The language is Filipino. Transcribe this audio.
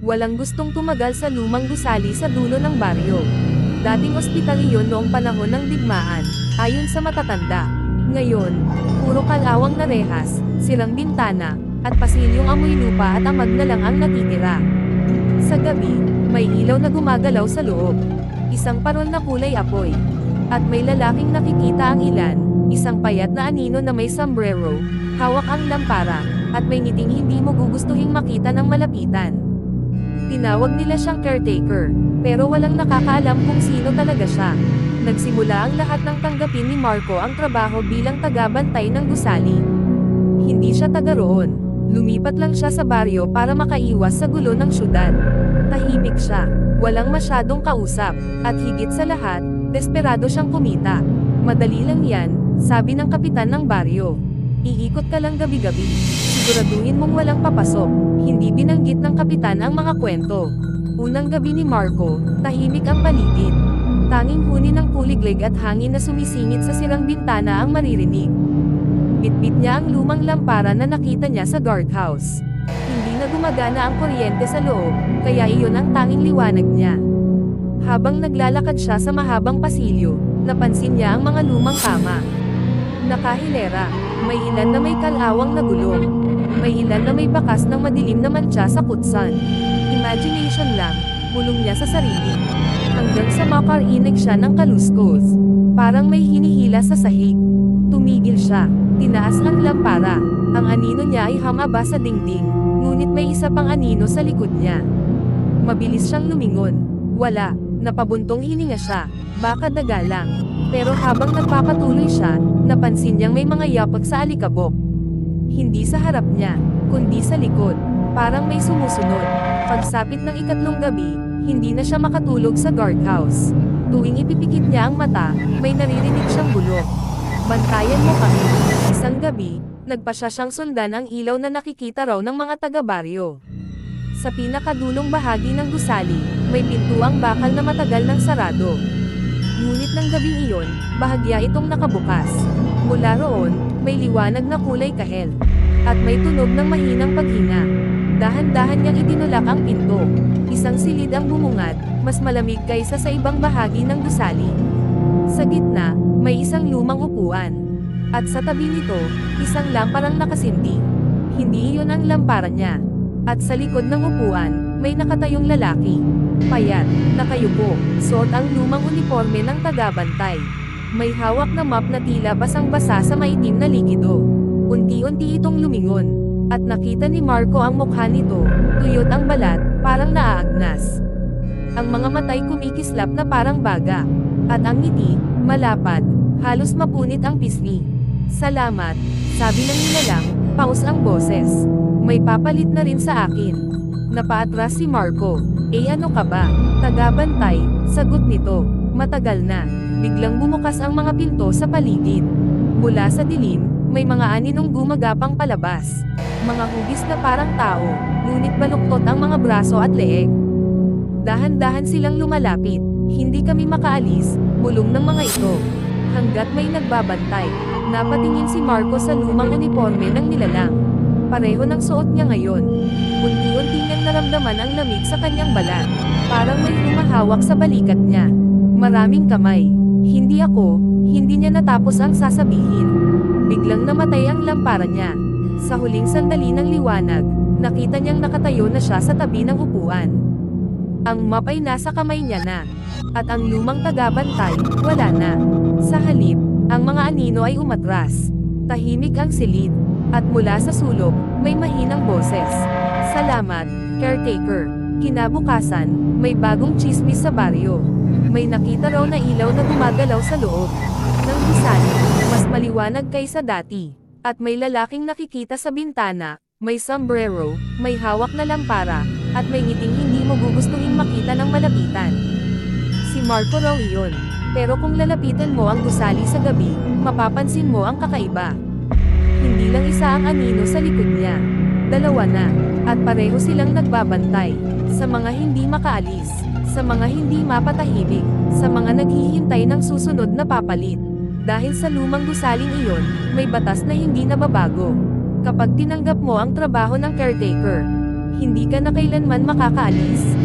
Walang gustong tumagal sa lumang gusali sa dulo ng baryo. Dating ospital iyon noong panahon ng digmaan, ayon sa matatanda. Ngayon, puro kalawang na rehas, sirang bintana, at pasilyong amoy lupa at amag na lang ang natitira. Sa gabi, may ilaw na gumagalaw sa loob. Isang parol na kulay apoy. At may lalaking nakikita ang ilan, isang payat na anino na may sombrero, hawak ang lampara, at may ngiting hindi mo gugustuhing makita ng malapitan. Tinawag nila siyang caretaker, pero walang nakakaalam kung sino talaga siya. Nagsimula ang lahat ng tanggapin ni Marco ang trabaho bilang tagabantay ng gusali. Hindi siya taga roon. Lumipat lang siya sa baryo para makaiwas sa gulo ng syudad. Tahimik siya, walang masyadong kausap, at higit sa lahat, desperado siyang kumita. Madali lang yan, sabi ng kapitan ng baryo. Iikot ka lang gabi-gabi. Siguraduhin mong walang papasok. Hindi binanggit ng kapitan ang mga kwento. Unang gabi ni Marco, tahimik ang paligid. Tanging huni ng kuliglig at hangin na sumisingit sa sirang bintana ang maririnig. Bitbit niya ang lumang lampara na nakita niya sa guardhouse. Hindi na gumagana ang kuryente sa loob, kaya iyon ang tanging liwanag niya. Habang naglalakad siya sa mahabang pasilyo, napansin niya ang mga lumang kama. Nakahilera, may ilan na may kalawang na gulong. May ilan na may bakas ng madilim na mantsa sa kutsan. Imagination lang, bulong niya sa sarili. Hanggang sa makarinig siya ng kaluskos. Parang may hinihila sa sahig. Tumigil siya, tinaas ang lampara. Ang anino niya ay hamaba sa dingding, ngunit may isa pang anino sa likod niya. Mabilis siyang lumingon. Wala, napabuntong hininga siya, baka daga lang. Pero habang nagpapatuloy siya, napansin niyang may mga yapak sa alikabok. Hindi sa harap niya, kundi sa likod. Parang may sumusunod. Pagsapit ng ikatlong gabi, hindi na siya makatulog sa guardhouse. Tuwing ipipikit niya ang mata, may naririnig siyang bulok. Bantayan mo kami. Isang gabi, nagpasya siyang sundan ang ilaw na nakikita raw ng mga taga-baryo. Sa pinakadulong bahagi ng gusali, may pintuang bakal na matagal nang sarado. Ngunit ng gabing iyon, bahagya itong nakabukas. Mula roon, may liwanag na kulay kahel. At may tunog ng mahinang paghinga. Dahan-dahan niyang itinulak ang pinto. Isang silid ang bumungad, mas malamig kaysa sa ibang bahagi ng gusali. Sa gitna, may isang lumang upuan. At sa tabi nito, isang lamparang nakasindi. Hindi iyon ang lampara niya. At sa likod ng upuan, may nakatayong lalaki. Payat, nakayupo, suot ang lumang uniforme ng tagabantay. May hawak na map na tila basang-basa sa maitim na likido. Unti-unti itong lumingon. At nakita ni Marco ang mukha nito, tuyot ang balat, parang naaagnas. Ang mga matay kumikislap na parang baga. At ang ngiti, malapad, halos mapunit ang pisngi. Salamat, sabi ng nilalang, paus ang boses. May papalit na rin sa akin. Napaatras si Marco. Ano ka ba? Tagabantay, sagot nito. Matagal na. Biglang bumukas ang mga pinto sa paligid. Mula sa dilim, may mga aninong gumagapang palabas. Mga hugis na parang tao, ngunit baluktot ang mga braso at leeg. Dahan-dahan silang lumalapit. Hindi kami makaalis, bulong ng mga ito. Hanggat may nagbabantay, napatingin si Marco sa lumang uniforme ng nilalang. Pareho ng suot niya ngayon. Unti-unti niyang naramdaman ang lamig sa kanyang balat. Parang may humahawak sa balikat niya. Maraming kamay. Hindi ako, hindi niya natapos ang sasabihin. Biglang namatay ang lampara niya. Sa huling sandali ng liwanag, nakita niyang nakatayo na siya sa tabi ng upuan. Ang map ay nasa kamay niya na. At ang lumang tagabantay, wala na. Sa halip, ang mga anino ay umatras. Tahimik ang silid. At mula sa sulok, may mahinang boses. Salamat, caretaker. Kinabukasan, may bagong tsismis sa baryo. May nakita raw na ilaw na gumagalaw sa loob ng gusali, mas maliwanag kaysa dati. At may lalaking nakikita sa bintana, may sombrero, may hawak na lampara, at may ngiting hindi mo gugustuhin makita ng malapitan. Si Marco raw iyon. Pero kung lalapitan mo ang gusali sa gabi, mapapansin mo ang kakaiba. Hindi lang isa ang anino sa likod niya. Dalawa na, at pareho silang nagbabantay. Sa mga hindi makaalis, sa mga hindi mapatahimik, sa mga naghihintay ng susunod na papalit. Dahil sa lumang gusaling iyon, may batas na hindi nababago. Kapag tinanggap mo ang trabaho ng caretaker, Hindi ka na kailanman makakaalis.